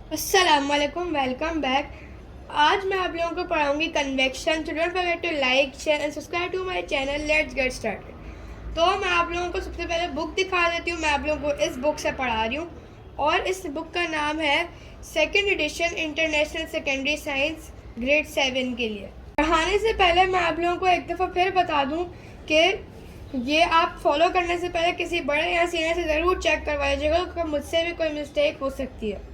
अस्सलाम वालेकुम, welcome back. आज मैं आप लोगों को पढ़ाऊंगी convection. So don't forget to like, share and subscribe to my channel. Let's get started. तो मैं आप लोगों को सबसे पहले बुक दिखा देती हूँ। मैं आप लोगों को इस बुक से पढ़ा रही हूँ और इस बुक का नाम है second edition international secondary science grade 7 के लिए। पढ़ाने से पहले मैं आप लोगों को एक दफ़ा फिर बता दूँ कि ये आप फॉलो करने से पहले किसी बड़े या सीनियर से ज़रूर चेक करवाइएगा क्योंकि मुझसे भी कोई मिस्टेक हो सकती है।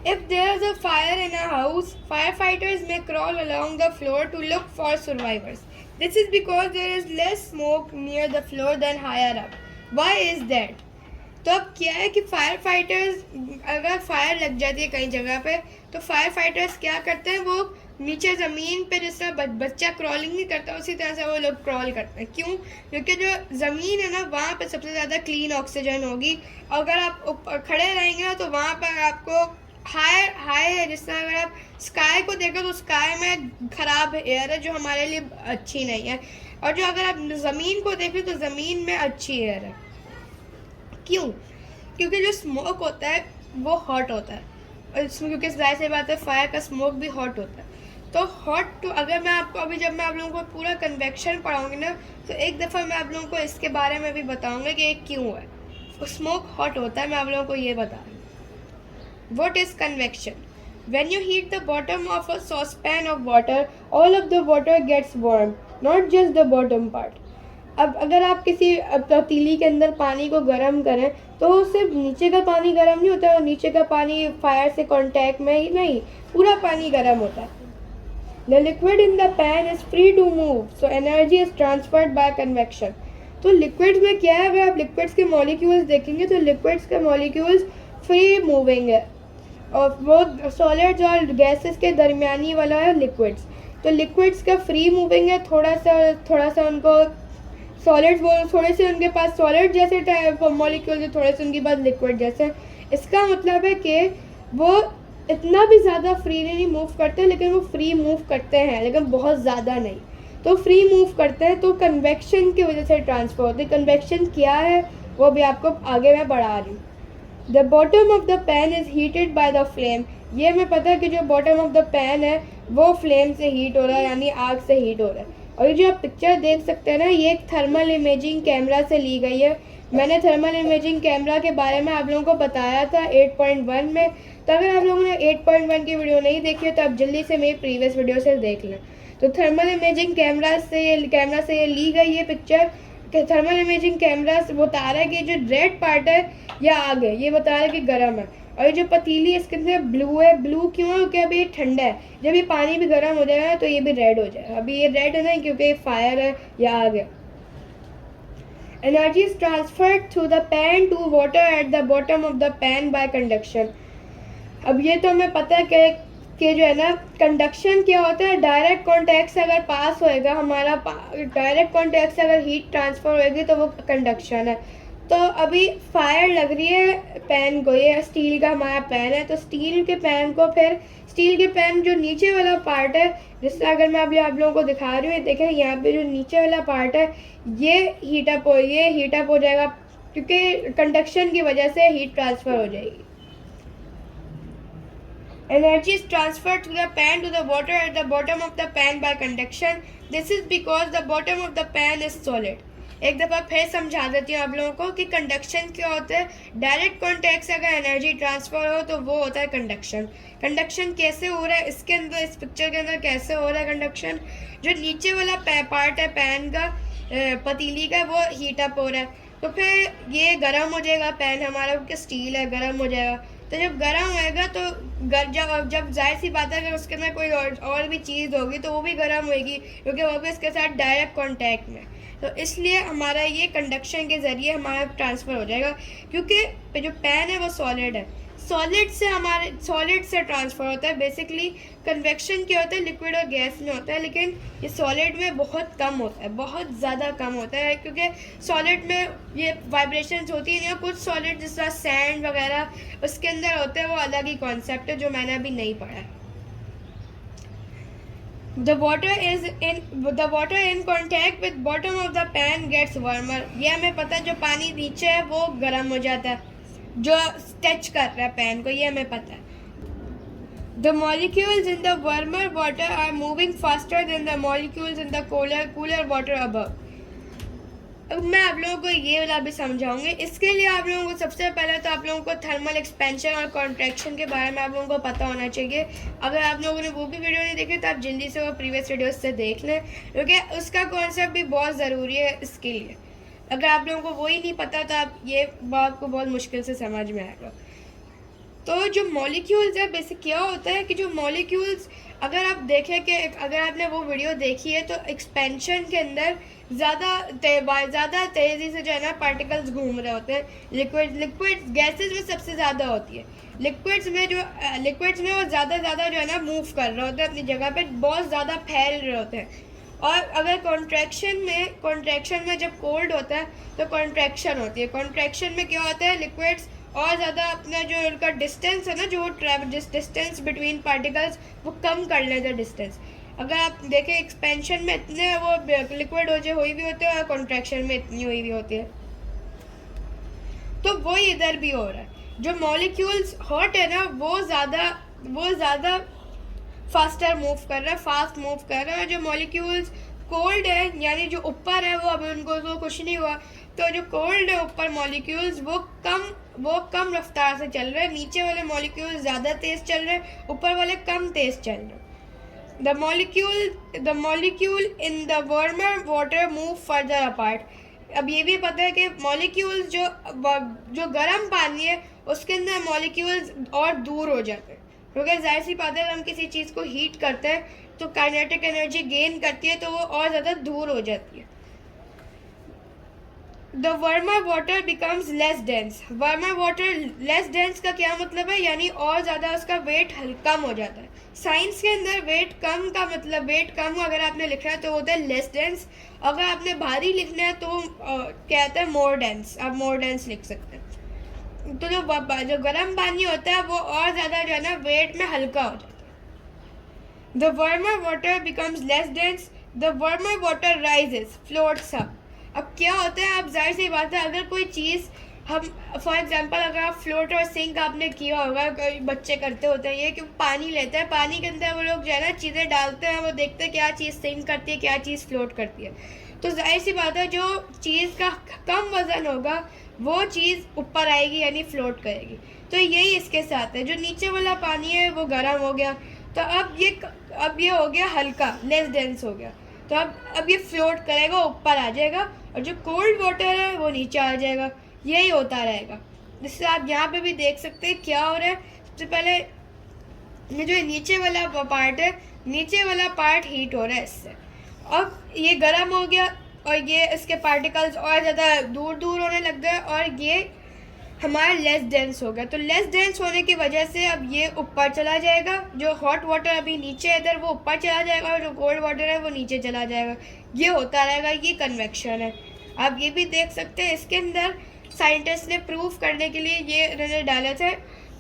If there is a fire in a house, firefighters may crawl along the floor to look for survivors. This is because there is less smoke near the floor than higher up. Why is that? तो अब क्या है कि fire fighters, अगर fire लग जाती है कई जगह पे, तो फायर फाइटर्स क्या करते हैं, वो नीचे ज़मीन पे जिस तरह बच्चा क्रॉलिंग नहीं करता उसी तरह से वो लोग क्रॉल करते हैं। क्यों? क्योंकि जो ज़मीन है ना, वहाँ पे सबसे ज़्यादा क्लीन ऑक्सीजन होगी। अगर आप ऊपर खड़े रहेंगे ना, तो वहाँ पर आपको हाई है। जिस तरह अगर आप स्काई को देखो तो स्काई में ख़राब एयर है जो हमारे लिए अच्छी नहीं है, और जो अगर आप ज़मीन को देखें तो ज़मीन में अच्छी एयर है। क्यों? क्योंकि जो स्मोक होता है वो हॉट होता है, और इसमें क्योंकि जाहिर सी बात है फायर का स्मोक भी हॉट होता है। तो हॉट, तो अगर मैं आपको अभी जब मैं आप लोगों को पूरा कन्वेक्शन पढ़ाऊँगी ना, तो एक दफ़ा मैं आप लोगों को इसके बारे में भी बताऊँगा कि ये क्यों है स्मोक हॉट होता है। मैं आप लोगों को ये बता रही हूँ। What is convection? When you heat the bottom of a saucepan of water, all of the water gets warm, not just the bottom part. अब अगर आप किसी पतीली के अंदर पानी को गर्म करें तो सिर्फ नीचे का पानी गर्म नहीं होता, और नीचे का पानी फायर से कांटेक्ट में ही नहीं, पूरा पानी गर्म होता है। The liquid in the pan is free to move, so energy is transferred by convection. तो लिक्विड्स में क्या है, अगर आप लिक्विड्स के मॉलिक्यूल्स देखेंगे तो लिक्विड्स के मॉलिक्यूल्स फ्री मूविंग है, और वो सॉलिड्स और गैसेस के दरमियानी वाला है लिक्विड्स। तो लिक्विड्स का फ्री मूविंग है, थोड़ा सा उनको सॉलिड्स बोल, थोड़े से उनके पास सॉलिड जैसे मॉलिक्यूल्स है, थोड़े से उनके पास लिक्विड जैसे। इसका मतलब है कि वो इतना भी ज़्यादा फ्रीली नहीं मूव करते, लेकिन वो फ्री मूव करते हैं, लेकिन बहुत ज़्यादा नहीं। तो फ्री मूव करते हैं तो कन्वेक्शन की वजह से ट्रांसफर होती है। कन्वेक्शन क्या है वो भी आपको आगे मैं बढ़ा रही हूँ। The bottom of the pan is heated by the flame. ये हमें पता है कि जो बॉटम ऑफ द पैन है वो फ्लेम से हीट हो रहा है, यानी आग से हीट हो रहा है। और ये जो आप पिक्चर देख सकते हैं ना, ये एक थर्मल इमेजिंग कैमरा से ली गई है। मैंने थर्मल इमेजिंग कैमरा के बारे में आप लोगों को बताया था 8.1 में। तो अगर आप लोगों ने 8.1 की वीडियो नहीं देखी है तो आप जल्दी से मेरी प्रीवियस वीडियो से देख लें। तो थर्मल इमेजिंग कैमरा से ये ली गई है पिक्चर। थर्मल इमेजिंग कैमरा बता रहा है कि जो रेड पार्ट है या आग है, ये बता रहा है कि गर्म है। और ये जो पतीली है इसके अंदर ब्लू है। ब्लू क्यों है? क्योंकि अभी ये ठंडा है। जब ये पानी भी गर्म हो जाएगा तो ये भी रेड हो जाएगा। अभी ये रेड है ना क्योंकि ये फायर है या आग है। Energy is transferred through the pan to water at the bottom of the pan by conduction. अब ये तो हमें पता है कि जो है ना, कंडक्शन क्या होता है, डायरेक्ट कॉन्टैक्ट से अगर पास होएगा हमारा, डायरेक्ट कॉन्टैक्ट से अगर हीट ट्रांसफ़र होएगी तो वो कंडक्शन है। तो अभी फायर लग रही है पैन को, ये स्टील का हमारा पैन है, तो स्टील के पैन को फिर स्टील के पैन जो नीचे वाला पार्ट है, जिससे अगर मैं अभी आप लोगों को दिखा रही हूँ, देखें यहाँ पे जो नीचे वाला पार्ट है ये हीटअप हो जाएगा, क्योंकि कंडक्शन की वजह से हीट ट्रांसफ़र हो जाएगी। Energy is transferred to the pan to the water at the bottom of the pan by conduction. This is because the bottom of the pan is solid. एक दफ़ा फिर समझा देती हूँ आप लोगों को कि कंडक्शन क्या होता है। डायरेक्ट कॉन्टैक्ट से अगर एनर्जी ट्रांसफ़र हो तो वो होता है कंडक्शन। कंडक्शन कैसे हो रहा है इसके अंदर, इस पिक्चर के अंदर कैसे हो रहा है कंडक्शन? जो नीचे वाला पार्ट है पैन का, पतीली का, वो हीटअप हो रहा है, तो फिर ये गर्म हो जाएगा पैन हमारा, क्योंकि स्टील है, गर्म हो जाएगा। तो जब गर्म होएगा तो जब जाहिर सी बात है अगर उसके अंदर कोई और भी चीज़ होगी तो वो भी गर्म होएगी, क्योंकि वो भी इसके साथ डायरेक्ट कांटेक्ट में। तो इसलिए हमारा ये कंडक्शन के ज़रिए हमारा ट्रांसफ़र हो जाएगा, क्योंकि जो पैन है वो सॉलिड है। सॉलिड से ट्रांसफ़र होता है। बेसिकली कन्वेक्शन क्या होता है, लिक्विड और गैस में होता है, लेकिन ये सॉलिड में बहुत कम होता है, बहुत ज़्यादा कम होता है, क्योंकि सॉलिड में ये वाइब्रेशंस होती नहीं है। कुछ सॉलिड जिस तरह सैंड वगैरह उसके अंदर होते हैं, वो अलग ही कॉन्सेप्ट है जो मैंने अभी नहीं पढ़ा है। The water in contact with bottom of the pan gets warmer. ये हमें पता है, जो पानी नीचे है वो गर्म हो जाता है। जो टच कर रहा है पेन को, ये हमें पता है। The molecules in the warmer water are moving faster than the molecules in the cooler water above. अब मैं आप लोगों को ये वाला भी समझाऊंगी। इसके लिए आप लोगों को सबसे पहले तो आप लोगों को थर्मल एक्सपेंशन और कॉन्ट्रैक्शन के बारे में आप लोगों को पता होना चाहिए। अगर आप लोगों ने वो भी वीडियो नहीं देखी तो आप जल्दी से वो प्रीवियस वीडियोस से देख लें, क्योंकि उसका कॉन्सेप्ट भी बहुत ज़रूरी है इसके लिए। अगर आप लोगों को वही नहीं पता तो आप ये बात को बहुत मुश्किल से समझ में आएगा। तो जो मॉलिक्यूल्स है, बेसिक क्या होता है कि जो मॉलिक्यूल्स, अगर आप देखें कि अगर आपने वो वीडियो देखी है तो एक्सपेंशन के अंदर ज़्यादा तेज़ी से जो है ना पार्टिकल्स घूम रहे होते हैं। लिक्विड गैसेस में सबसे ज़्यादा होती है। लिक्विड्स में वो ज़्यादा जो है ना मूव कर रहे होते हैं अपनी जगह पे, बहुत ज़्यादा फैल रहे होते हैं। और अगर कॉन्ट्रैक्शन में जब कोल्ड होता है तो कॉन्ट्रैक्शन होती है। कॉन्ट्रैक्शन में क्या होता है, लिक्विड्स और ज़्यादा अपना जो उनका डिस्टेंस है ना, जो डिस्टेंस बिटवीन पार्टिकल्स, वो कम कर लेते हैं डिस्टेंस। अगर आप देखें एक्सपेंशन में इतने वो लिक्विड हुई भी होते हैं और कॉन्ट्रैक्शन में इतनी हुई भी होती है। तो वो इधर भी हो रहा है। जो मॉलिक्यूल्स हॉट है ना वो ज़्यादा फास्ट मूव कर रहा है। जो मॉलिक्यूल्स कोल्ड है, यानी जो ऊपर है, वो अभी उनको तो कुछ नहीं हुआ, तो जो कोल्ड है ऊपर मॉलिक्यूल्स वो कम रफ्तार से चल रहे हैं। नीचे वाले मॉलिक्यूल्स ज़्यादा तेज़ चल रहे हैं, ऊपर वाले कम तेज़ चल रहे हैं। The molecule in the warmer water move further apart. अब ये भी पता है कि मॉलिक्यूल्स जो गर्म पानी है उसके अंदर मॉलिक्यूल्स और दूर हो जाते हैं, क्योंकि जाहिर सी बात है हम किसी चीज़ को हीट करते हैं तो काइनेटिक एनर्जी गेन करती है, तो वो और ज़्यादा दूर हो जाती है। The warmer water becomes less dense. Warmer water less dense का क्या मतलब है, यानी और ज़्यादा उसका वेट कम हो जाता है। साइंस के अंदर वेट कम का मतलब, वेट कम अगर आपने लिखना है तो होता है लेस डेंस। अगर आपने भारी लिखना है तो कहते हैं मोर डेंस, आप मोर डेंस लिख सकते हैं। तो जो गर्म पानी होता है वो और ज़्यादा जो है ना वेट में हल्का हो जाता है। The warmer water becomes less dense. The warmer water rises, floats up. अब क्या होता है, अब जाहिर सी बात है, अगर कोई चीज़ हम फॉर एग्जांपल अगर आप फ्लोट और सिंक आपने किया होगा, कोई बच्चे करते होते हैं ये कि पानी लेते हैं, पानी के अंदर वो लोग जो है ना चीज़ें डालते हैं, वो देखते हैं क्या चीज़ सिंक करती है, क्या चीज़ फ्लोट करती है। तो जाहिर सी बात है जो चीज़ का कम वज़न होगा वो चीज़ ऊपर आएगी, यानी फ्लोट करेगी। तो यही इसके साथ है, जो नीचे वाला पानी है वो गर्म हो गया, तो अब ये हो गया हल्का, लेस डेंस हो गया, तो अब ये फ्लोट करेगा, ऊपर आ जाएगा, और जो कोल्ड वाटर है वो नीचे आ जाएगा। यही होता रहेगा। जिससे आप यहाँ पे भी देख सकते हैं क्या हो रहा है। सबसे पहले ये जो नीचे वाला पार्ट है, नीचे वाला पार्ट हीट हो रहा है इससे, अब ये गर्म हो गया और ये इसके पार्टिकल्स और ज़्यादा दूर होने लग गए और ये हमारा लेस डेंस हो गया। तो लेस डेंस होने की वजह से अब ये ऊपर चला जाएगा। जो हॉट वाटर अभी नीचे है इधर, वो ऊपर चला जाएगा, और जो कोल्ड वाटर है वो नीचे चला जाएगा। ये होता रहेगा, ये कन्वेक्शन है। आप ये भी देख सकते हैं इसके अंदर साइंटिस्ट ने प्रूव करने के लिए ये उन्होंने डाले थे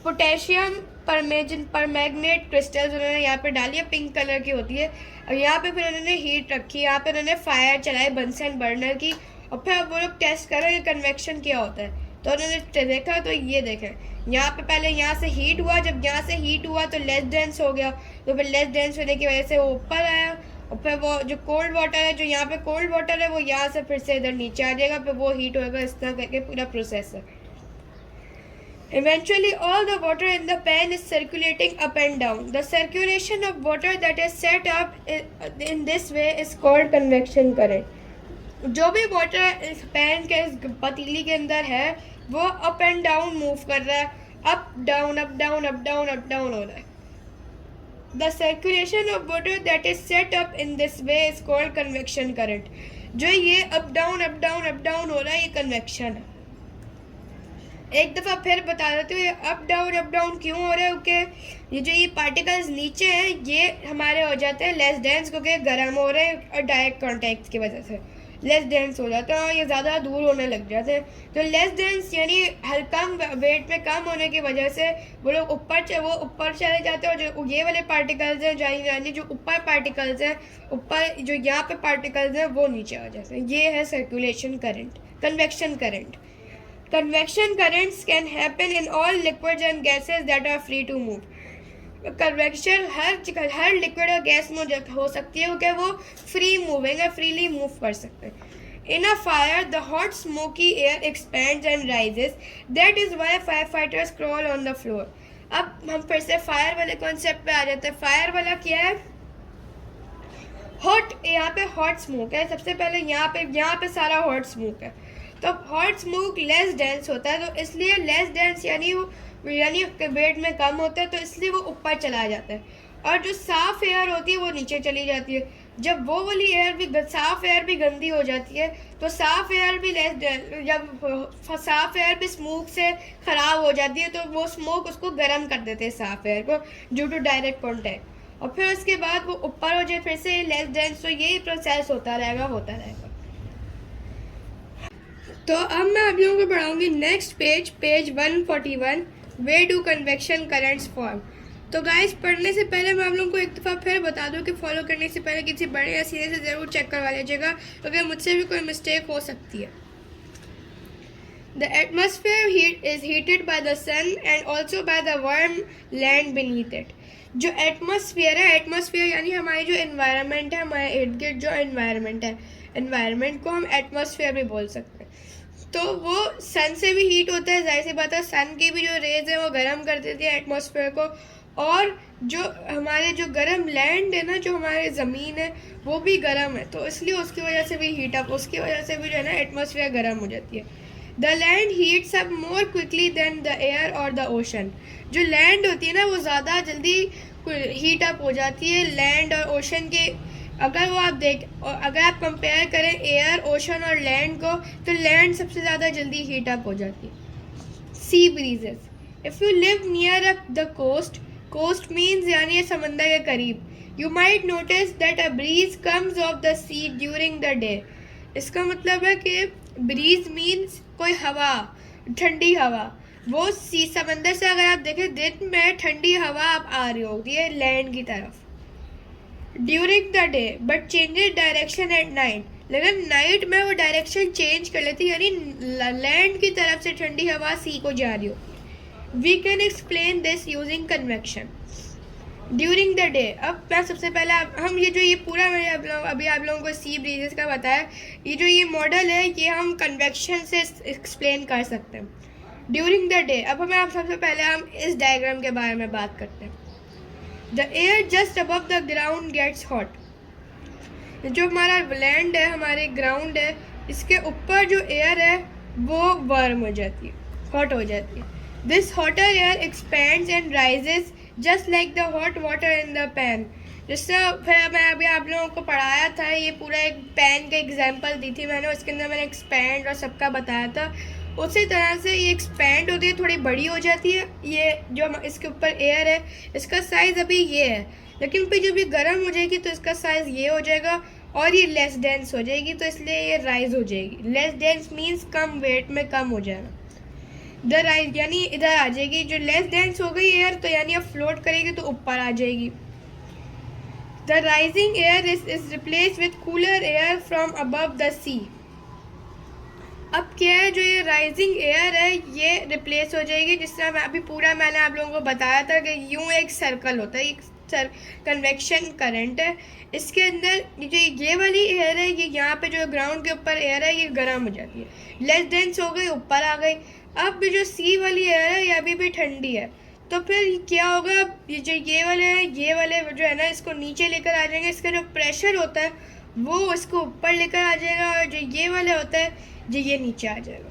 पोटेशियम परमैंगनेट क्रिस्टल्स, उन्होंने यहाँ पे डाली है, पिंक कलर की होती है। और यहाँ पे फिर उन्होंने हीट रखी, यहाँ पे उन्होंने फायर चलाई बंसन बर्नर की, और फिर अब वो लोग टेस्ट कर रहे हैं कन्वेक्शन क्या होता है। तो उन्होंने देखा, तो ये देखें यहाँ पे पहले यहाँ से हीट हुआ, जब यहाँ से हीट हुआ तो लेस डेंस हो गया, तो फिर लेस डेंस होने की वजह से वो ऊपर आया, और फिर वो जो कोल्ड वाटर है, जो यहाँ पे कोल्ड वाटर है, वो यहाँ से फिर से इधर नीचे आ जाएगा, फिर वो हीट होएगा। इस तरह करके पूरा प्रोसेस है। Eventually, all the water in the pan is circulating up and down. The circulation of water that is set up in this way is called convection current. जो भी वाटर इस पैन के इस पतीली के अंदर है वो अप एंड डाउन मूव कर रहा है, up down up down up down up down हो रहा है। The circulation of water that is set up in this way is called convection current. जो ये up down up down up down हो रहा है, ये कन्वेक्शन है। एक दफ़ा फिर बता देती हूँ ये अप डाउन क्यों हो रहा है, क्योंकि ये जो ये पार्टिकल्स नीचे हैं ये हमारे हो जाते हैं लेस डेंस, क्योंकि गर्म हो रहे हैं और डायरेक्ट कॉन्टैक्ट की वजह से लेस डेंस हो जाता है और ये ज़्यादा दूर होने लग जाते हैं। तो लेस डेंस यानी कम वेट में कम होने की वजह से वो लोग ऊपर चले जाते हैं, और जो ये वाले पार्टिकल्स हैं यानी जो ऊपर पार्टिकल्स हैं, ऊपर जो यहाँ पे पार्टिकल्स हैं वो नीचे आ जाते हैं। ये है circulation current, convection current. Convection currents can happen in all liquids and gases that are free to move. Convection her liquid और गैस में हो सकती है क्योंकि वो फ्री मूविंग है, फ्रीली मूव कर सकते हैं. In a fire, the hot smoky air expands and rises. That is why firefighters crawl on the floor. अब हम फिर से फायर वाले कॉन्सेप्ट पे आ जाते हैं. फायर वाला क्या है? हॉट, यहाँ पे हॉट स्मोक है. सबसे पहले यहाँ पे सारा हॉट स्मोक है. तो हॉट स्मोक लेस डेंस होता है, तो इसलिए लेस डेंस यानी वेट में कम होता है, तो इसलिए वो ऊपर चला जाता है. और जो साफ़ एयर होती है वो नीचे चली जाती है. जब वो वाली साफ़ एयर भी गंदी हो जाती है, तो साफ़ एयर भी जब साफ़ एयर भी स्मोक से ख़राब हो जाती है, तो वो स्मोक उसको गर्म कर देते हैं साफ़ एयर को ड्यू टू डायरेक्ट कॉन्टैक्ट. और फिर उसके बाद वो ऊपर हो जाए फिर से लेस डेंस. तो यही प्रोसेस होता रहेगा. तो अब मैं आप लोगों को पढ़ाऊँगी next page 141, we do convection currents form. तो गाइस, पढ़ने से पहले मैं आप लोगों को एक दफ़ा फिर बता दूं कि फॉलो करने से पहले किसी बड़े या सीधे से ज़रूर चेक करवा लीजिएगा, क्योंकि मुझसे भी कोई मिस्टेक हो सकती है. The atmosphere is heated by the sun and also by the warm land beneath it. जो एटमॉस्फेयर है, एटमॉस्फेयर यानी हमारी जो एनवायरनमेंट है, हमारे इर्द गिर्द जो एनवायरनमेंट है, एनवायरनमेंट को हम एटमॉस्फेयर भी बोल सकते हैं. तो वो सन से भी हीट होता है, जाहिर सी बात है. सन की भी जो रेज है वो गर्म कर देती है एटमॉस्फेयर को. और जो हमारे जो गर्म लैंड है ना, जो हमारे ज़मीन है, वो भी गर्म है, तो इसलिए उसकी वजह से भी हीट अप, उसकी वजह से भी जो है ना एटमॉस्फेयर गर्म हो जाती है. The land heats up more quickly than the air और द ओशन. जो लैंड होती है ना वो ज़्यादा जल्दी हीट अप हो जाती है लैंड और ओशन के. अगर आप कंपेयर करें एयर, ओशन और लैंड को, तो लैंड सबसे ज़्यादा जल्दी हीट अप हो जाती है. Sea breezes. If you live near the coast means यानी समंदर के करीब, you might notice that a breeze comes off the sea during the day. इसका मतलब है कि ब्रीज मीन्स कोई हवा, ठंडी हवा. वो समंदर से अगर आप देखें, दिन में ठंडी हवा आप आ रही होती है लैंड की तरफ during the day, but changes direction at night. लेकिन नाइट में वो डायरेक्शन चेंज कर लेती है, यानी लैंड की तरफ से ठंडी हवा सी को जा रही होती है. We can explain this using convection during the day. अब मैं सबसे पहले हम ये पूरा मैंने अभी आप लोगों को सी ब्रीजेस का बताया, ये मॉडल है, ये हम कन्वेक्शन से एक्सप्लेन कर सकते हैं ड्यूरिंग द डे. अब हमें सबसे पहले हम इस डायग्राम के बारे में बात करते हैं. The air just above the ground gets hot. जो हमारा लैंड है, हमारे ग्राउंड है, इसके ऊपर जो एयर है वो वार्म हो जाती है, हॉट हो जाती है. This hotter air expands and rises just like the hot water in the pan. जिससे फिर मैं अभी आप लोगों को पढ़ाया था, ये पूरा एक पैन का एग्जांपल दी थी मैंने, उसके अंदर मैंने एक्सपैंड और सबका बताया था. उसी तरह से ये एक्सपैंड होती है, थोड़ी बड़ी हो जाती है. ये जो इसके ऊपर एयर है, इसका साइज़ अभी ये है, लेकिन फिर जब ये गर्म हो जाएगी तो इसका साइज़ ये हो जाएगा और ये लेस डेंस हो जाएगी, तो इसलिए ये राइज हो जाएगी. लेस डेंस मीन्स कम वेट में कम हो जाएगा. द राइज यानी इधर आ जाएगी. जो लेस डेंस हो गई एयर, तो यानी अब फ्लोट करेगी तो ऊपर आ जाएगी. The rising air is replace with cooler air from above the sea. अब क्या है, जो ये राइजिंग एयर है ये रिप्लेस हो जाएगी. जिस तरह मैंने आप लोगों को बताया था कि यूँ एक सर्कल होता है, एक कन्वेक्शन करंट है. इसके अंदर जो ये वाली एयर है, ये यहाँ पे जो ग्राउंड के ऊपर एयर है, ये गर्म हो जाती है, लेस डेंस हो गई, ऊपर आ गई. अब जो सी वाली एयर है ये अभी भी ठंडी है, तो फिर क्या होगा, ये वाले जो है ना, इसको नीचे लेकर आ जाएंगे. इसका जो प्रेशर होता है वो इसको ऊपर लेकर आ जाएगा, और जो ये वाले होता है जो ये नीचे आ जाएगा.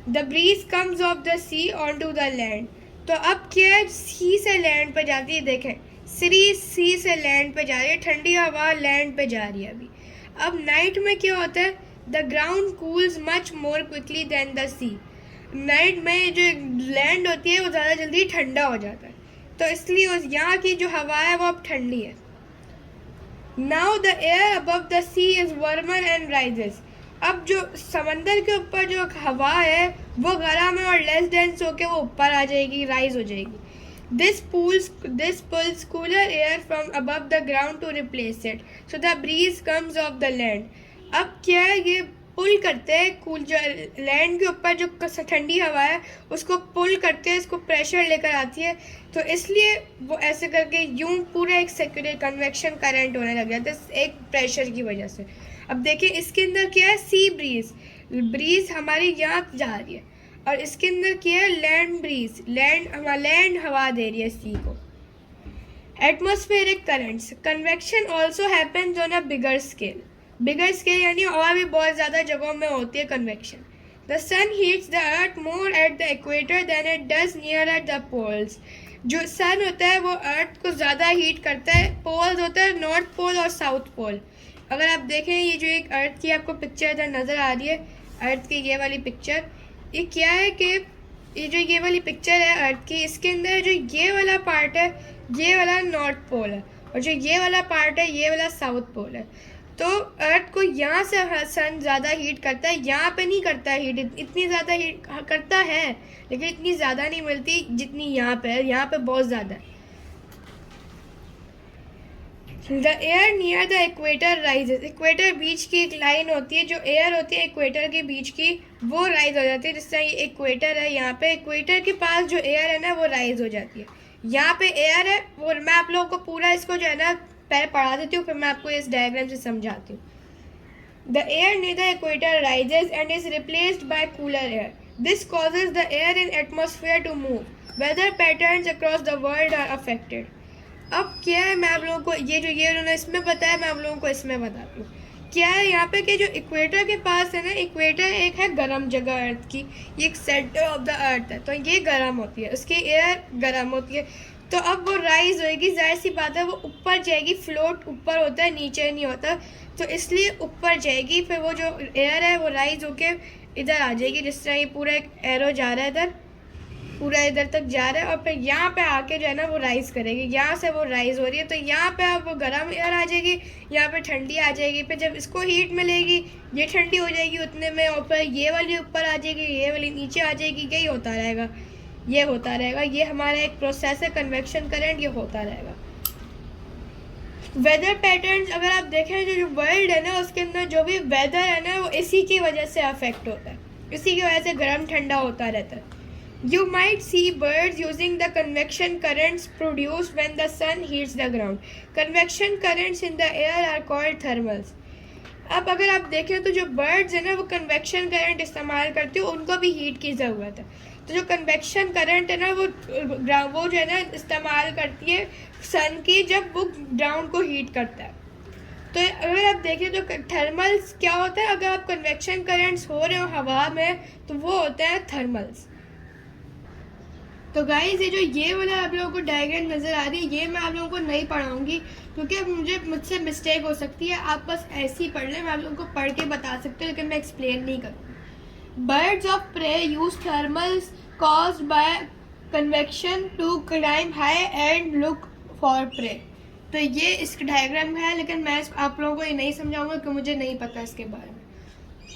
The breeze comes off the sea on to the land. तो अब क्या है, सी से लैंड पे जाती है. देखें, सी से लैंड पे जा रही है, ठंडी हवा लैंड पे जा रही है अभी. अब नाइट में क्या होता है, the ground cools much more quickly than the sea. Night में जो लैंड होती है वो ज़्यादा जल्दी ठंडा हो जाता है, तो इसलिए यहाँ की जो हवा है वो अब ठंडी है. Now the air above the sea is warmer and rises. अब जो समंदर के ऊपर जो हवा है वो गर्म है और लेस डेंस होकर वो ऊपर आ जाएगी, राइज हो जाएगी. This pulls cooler air from above the ground to replace it. So the breeze comes off the land. अब क्या है, ये पुल करते हैं, कूल जो लैंड के ऊपर जो ठंडी हवा है उसको पुल करते हैं, इसको प्रेशर लेकर आती है, तो इसलिए वो ऐसे करके यूं पूरा एक सर्कुलर कन्वेक्शन करंट होने लग जाता है एक प्रेशर की वजह से। अब देखिए इसके अंदर क्या है, सी ब्रीज, ब्रीज हमारी यहाँ जा रही है, और इसके अंदर क्या है, लैंड ब्रीज, लैंड हवा दे रही है सी को। Atmospheric currents, convection also happens on a bigger scale यानी और भी बहुत ज़्यादा जगहों में होती है convection. The sun heats the earth more at the equator than it does near at the poles. जो सन होता है वो अर्थ को ज़्यादा हीट करता है, पोल्स होता है नॉर्थ पोल और साउथ पोल। अगर आप देखें ये जो एक अर्थ की आपको पिक्चर इधर नज़र आ रही है, अर्थ की ये वाली पिक्चर, ये क्या है कि ये जो ये वाली पिक्चर है अर्थ की, इसके अंदर जो ये वाला पार्ट है ये वाला नॉर्थ पोल है, और जो ये वाला पार्ट है ये वाला साउथ पोल है। तो अर्थ को यहाँ से सन ज़्यादा हीट करता है, यहाँ पे नहीं करता है हीट, इतनी ज़्यादा हीट करता है लेकिन इतनी ज़्यादा नहीं मिलती जितनी यहाँ पे है, यहाँ पे बहुत ज़्यादा है। The air near the equator rises, equator बीच की एक लाइन होती है, जो एयर होती है इक्वेटर के बीच की वो राइज हो जाती है। जिस तरह ये इक्वेटर है, यहाँ पे इक्वेटर के पास जो एयर है ना वो राइज हो जाती है। यहाँ पे एयर है, और मैं आप लोगों को पूरा इसको जो है ना पहले पढ़ा देती हूँ, फिर मैं आपको इस डायग्राम से समझाती हूँ। The air near the equator rises and is replaced by cooler air, this causes the air in atmosphere to move, weather patterns across the world are affected. अब क्या है, मैं आप लोगों को ये उन्होंने इसमें बताया, मैं आप लोगों को इसमें बताती हूँ क्या है। यहाँ पे कि जो इक्वेटर के पास है ना, इक्वेटर एक है गर्म जगह अर्थ की, ये एक सेंटर ऑफ द अर्थ है, तो ये गर्म होती है, उसकी एयर गर्म होती है, तो अब वो राइज होएगी, जाहिर सी बात है वो ऊपर जाएगी, फ्लोट ऊपर होता है नीचे नहीं होता, तो इसलिए ऊपर जाएगी, फिर वो जो एयर है वो राइज होके इधर आ जाएगी। जिस तरह ये पूरा एक एरो जा रहा है इधर, पूरा इधर तक जा रहा है, और फिर यहाँ पे आके जो है ना वो राइज करेगी, यहाँ से वो राइज हो रही है, तो यहाँ पे अब वो गर्म एयर आ जाएगी, यहाँ पे ठंडी आ जाएगी, फिर जब इसको हीट मिलेगी ये ठंडी हो जाएगी उतने में, और फिर ये वाली ऊपर आ जाएगी, ये वाली नीचे आ जाएगी, यही होता रहेगा, ये होता रहेगा। ये हमारा एक प्रोसेस है कन्वेक्शन करंट, ये होता रहेगा। वेदर पैटर्न्स, अगर आप देखें जो वर्ल्ड है ना उसके अंदर जो भी वेदर है ना वो इसी की वजह से अफेक्ट होता है, इसी की वजह से गर्म ठंडा होता रहता है। You might see birds using the convection currents produced when the sun heats the ground. Convection currents in the air are called thermals. अब अगर आप देखें तो जो बर्ड्स है ना वो कन्वेक्शन करंट इस्तेमाल करते हो, उनको भी हीट की ज़रूरत है, तो जो कन्वेक्शन करंट है ना वो जो है ना इस्तेमाल करती है सन की, जब वो ग्राउंड को हीट करता है। तो अगर आप देखें तो थर्मल्स क्या होता है, अगर आप कन्वेक्शन करंट्स हो रहे हो हवा में तो वो होता है थर्मल्स। तो गाइस ये वाला आप लोगों को डायग्राम नज़र आ रही है, ये मैं आप लोगों को नहीं पढ़ाऊंगी क्योंकि मुझसे मिस्टेक हो सकती है, आप बस ऐसे ही पढ़ लें, मैं आप लोगों को पढ़ के बता सकती हूँ लेकिन मैं एक्सप्लेन नहीं करूँगी। Birds of prey use thermals caused by convection to climb high and look for prey. तो ये इस डायग्राम है, लेकिन मैं आप लोगों को ये नहीं समझाऊंगा क्योंकि मुझे नहीं पता इसके बारे में।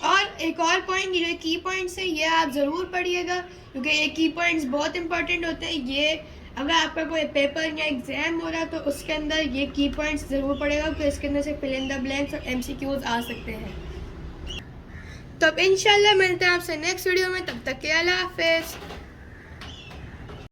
और एक और पॉइंट, ये जो की पॉइंट्स है ये आप ज़रूर पढ़िएगा क्योंकि ये की पॉइंट्स बहुत इंपॉर्टेंट होते हैं। ये अगर आपका कोई पेपर या एग्ज़ाम हो रहा है तो उसके अंदर ये की पॉइंट्स ज़रूर पढ़ेगा क्योंकि इसके अंदर से फिल इन द ब्लैंक्स और MCQs आ सकते हैं। तो अब इंशाल्लाह मिलते हैं आपसे नेक्स्ट वीडियो में, तब तक के अल्लाह हाफिज़।